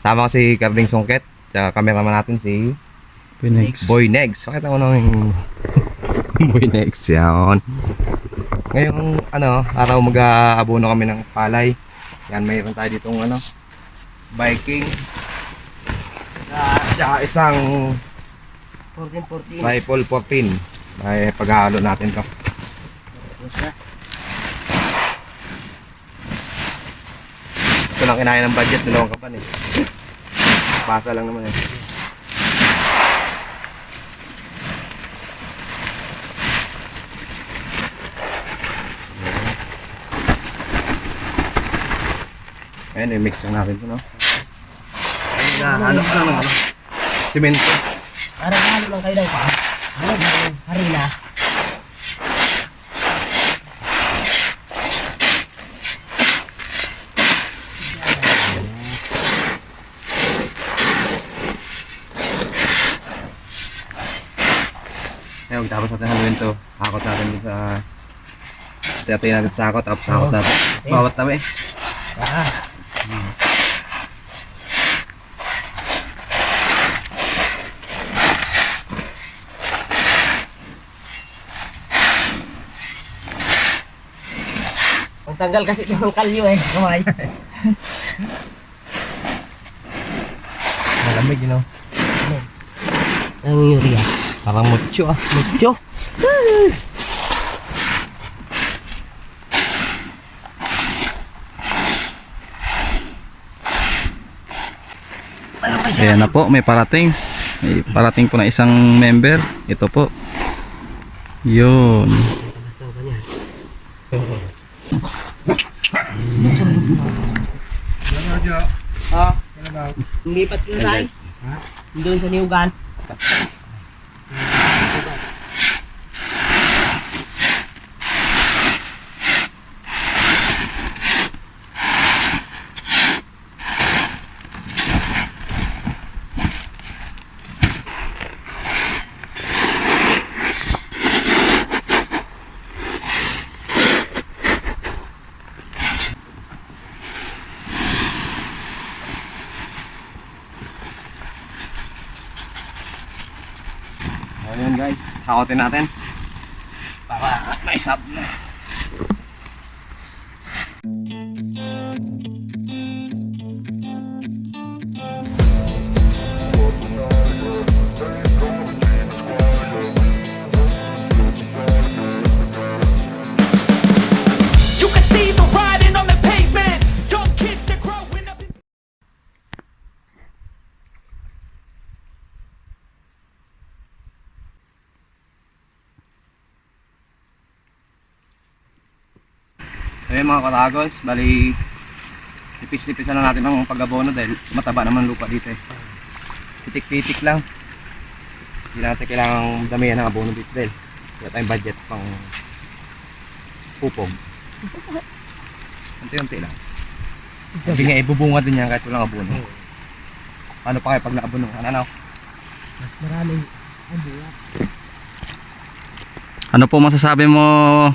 Sama ko si Carding Songket, tsaka cameraman natin si Pinex. Boy Negs. Bakit ako nang Boy Negs yan. Ngayong araw mag-aabono kami ng palay. Yan, mayroon tayo ditong Viking. Tsaka isang 14-14. rifle 14. Ay paghahalo natin to. Ito lang kinaya ng budget, 2 kapan eh. Basa lang naman eh. Ayan, i-mix lang natin ito, no? Ano sa simento. Parang halo lang kayo daw pa. Harina. Ayun, tapos natin haluin ito. Hakot natin dito sa... Tiyatay natin sa hakot, tapos hakot natin. Bawat tabi. Ang tanggal kasi ito ng kalyo eh. Kamay. Malamig, you know? Ang urea. Parang mucho ah. Mucho. Ayan na po, may parating. May parating po na isang member. Ito po. Yun. Lumipat ko na tayo. Doon sa Niugan. Ayan guys, hakotin natin. Para maisab na. You can see the writing on the pavement. Young kids, they're growing up. Ayan mga karagons, bali tipis-tipis na lang natin ang pag-abono dahil mataba naman lupa dito eh. Pitik-pitik lang. Hindi natin kailangang damihan ng abono dito dahil wala tayong budget pang pupog. Unti-unti lang. Sabi nga ibubunga din yan kahit walang abono. Paano pa kayo pag naabono? Ano? Maraming buhat. Ano po masasabi mo,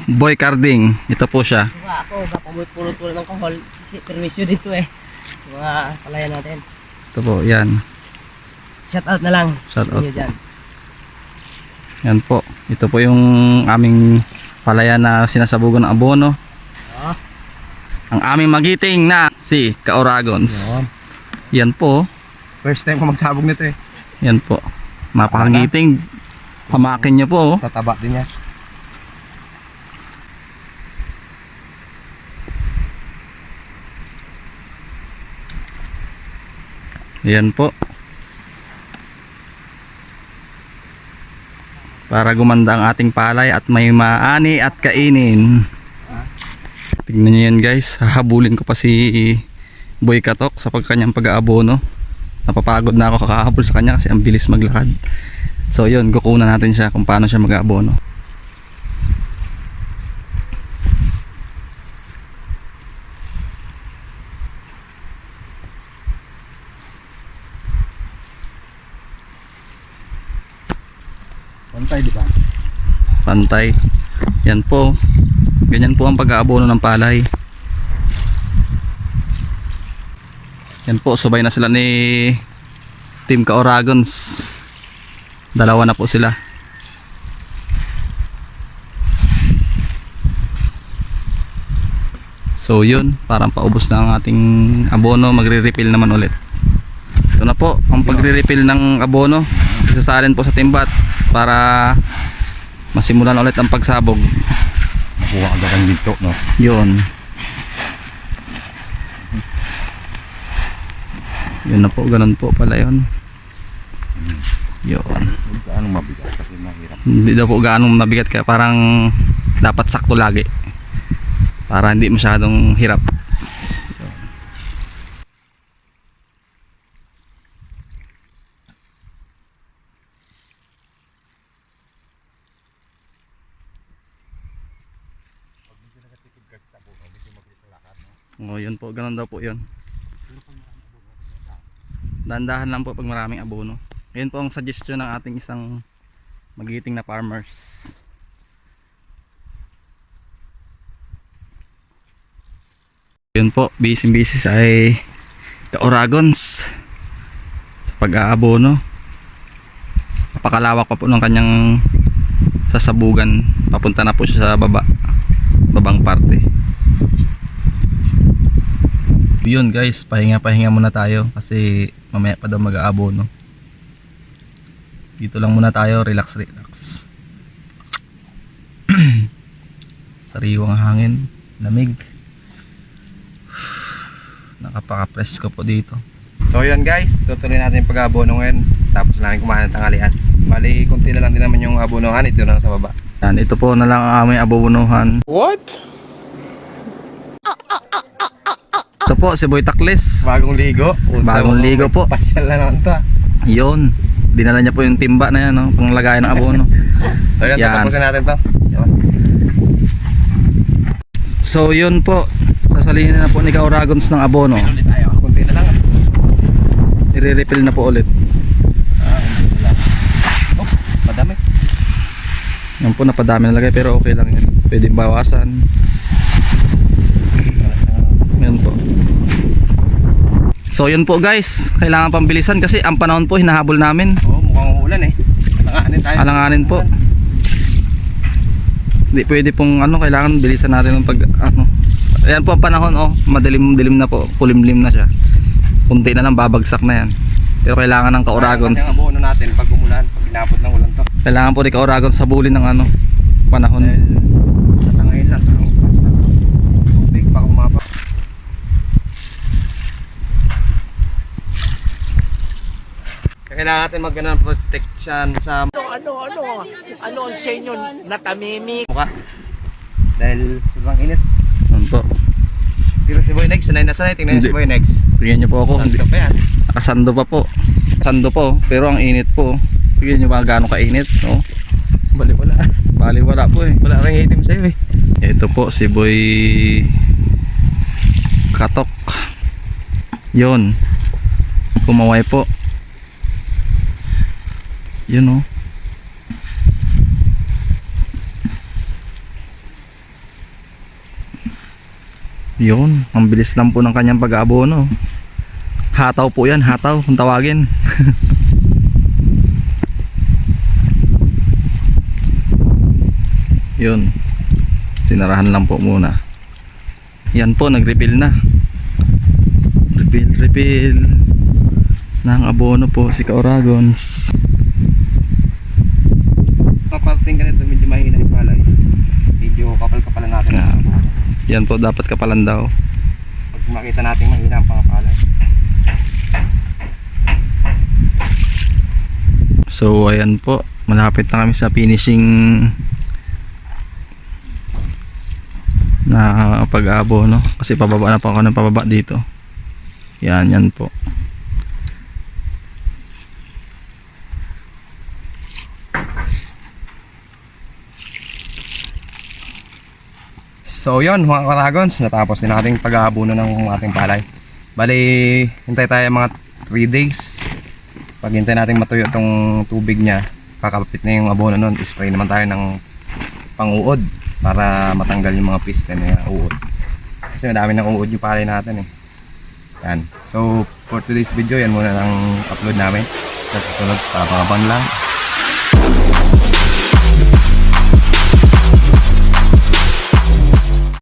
Boy Carding? Ito po siya. Suka ako, pulot-pulot ng kahol. Kasi permisyo dito eh. Sa mga palayan natin. Ito po, yan. Shout out na lang. Shout sa out inyo dyan. Yan po. Ito po yung aming palayan na sinasabugan ng abono. Oh. Ang aming magiting na si Kaoragons. Yan po. First time ko magsabog nito eh. Yan po. Napakagiting. Pamakin niyo po. Tataba din niya. Yan po. Para gumanda ang ating palay at may maani at kainin. Tignan nyo yan guys. Hahabulin ko pa si Boy Katok sa pagkanyang pag-aabono. Napapagod na ako kakahabol sa kanya kasi ang bilis maglakad. So yun, kukunan natin siya kung paano siya mag-aabono. Pantay, di ba? Pantay. Yan po. Ganyan po ang pag-aabono ng palay. Yan po, subay na sila ni Team Ka-Oragons. Dalawa na po sila. So yun, parang paubos na ang ating abono, magre-refill naman ulit. Ito na po, ang pagre-refill ng abono. Isasalin po sa timbat para masimulan ulit ang pagsabog. Nakuha agad ang dito, no? Yun. Yun na po, ganun po pala yun. Yun. Huwag gaano mabigat kasi mahirap. Hindi daw po gaano mabigat, kaya parang dapat sakto lagi para hindi masyadong hirap. Oh, yun po, ganun daw po yun. Dandahan lang po pag maraming abono. Yun po ang suggestion ng ating isang magiting na farmers. Yun po, busy ay Ka-Oragons sa pag-aabono. Napakalawak pa po ng kanyang sasabugan. Papunta na po siya sa babang parte. Yun guys, pahinga muna tayo kasi mamaya pa daw mag-aabono. Dito lang muna tayo, relax. Sariwang hangin, lamig. Nakapaka-presko po dito. So yun guys, tutuloy natin yung pag-abono ngayon. Tapos namin kumain ng tanghalian. Bali, kunti na lang din naman yung abonohan. Ito na lang sa baba. Yan, ito po na lang ang aming abonohan. What? Ito po si Boy Taklis. Bagong ligo. Bagong ligo po. Pasyal na naman to. Yun, dinala niya po yung timba na yan, no? Panglagay ng abono. So yun, Yan. tatapusin natin to. Yan. So yun po, sasalinin na po ni Ka-Oragons ng abono. Ulit tayo. Kunti na lang. I-refill na po ulit. Kunti lang. Oh, madami. Yan po, napadami nalagay pero okay lang yun. Pwede bawasan. Yan po. So yun po guys, kailangan pambilisan kasi ang panahon po hinahabol namin. Oh, mukhang uulan eh. Alanganin tayo. Alanganin po. Hindi pwede pong kailangan bilisan natin ng pag ayan po ang panahon, madilim-dilim na po, kulimlim na siya. Kunti na lang babagsak na yan. Pero kailangan ng Ka-Oragons. Ang abono natin pag umulan, pag inabot ng ulan to. Kailangan po ni Ka-Oragons sabulin ng panahon. Dahil natangayin lang ang tubig pa kumapa. Kailangan natin magano ng protection sa Ano ang senyo na tamimi? mukha. Dahil sobrang init. Yan po. Pero si Boy Next, sanay na sanay. Tingnan niyo si Hindi. Boy Next. Tingnan niyo po ako. Hindi. Sando pa yan. Nakasando pa po. Sando po, pero ang init po. Tingnan niyo ba gaano kainit, no? Bali wala. Bali wala po eh. Wala kang itim sa'yo eh. Ito po si Boy Katok. Yun. Kumaway po. Yun, oh. Yun, ang bilis lang po ng kanyang pag-aabono. Hataw po yan, hataw kung tawagin. Yun, sinarahan lang po muna. Yan po, nag-refill na. Refill ng abono po si Ka-Oragons. Paparting ganito, medyo mahina yung palay. Medyo kapal-kapal natin. Yeah. Yan po, dapat kapalan daw. Pag makita natin mahina ang pangapalay. So ayan po, malapit na kami sa finishing na pag-abono kasi pababa na po ako ng pababa dito. Yan po. So yun mga Ka-Oragons, natapos din nating pag-aabono ng ating palay. Bali, hintay tayo mga 3 days. Pag hintay natin matuyo itong tubig niya, kakapit na yung abono nun, spray naman tayo ng pang-uod para matanggal yung mga piste na uod. Kasi madami ng uod yung palay natin eh. Yan. So, for today's video, yan muna lang upload namin. Sa susunod, abangan lang.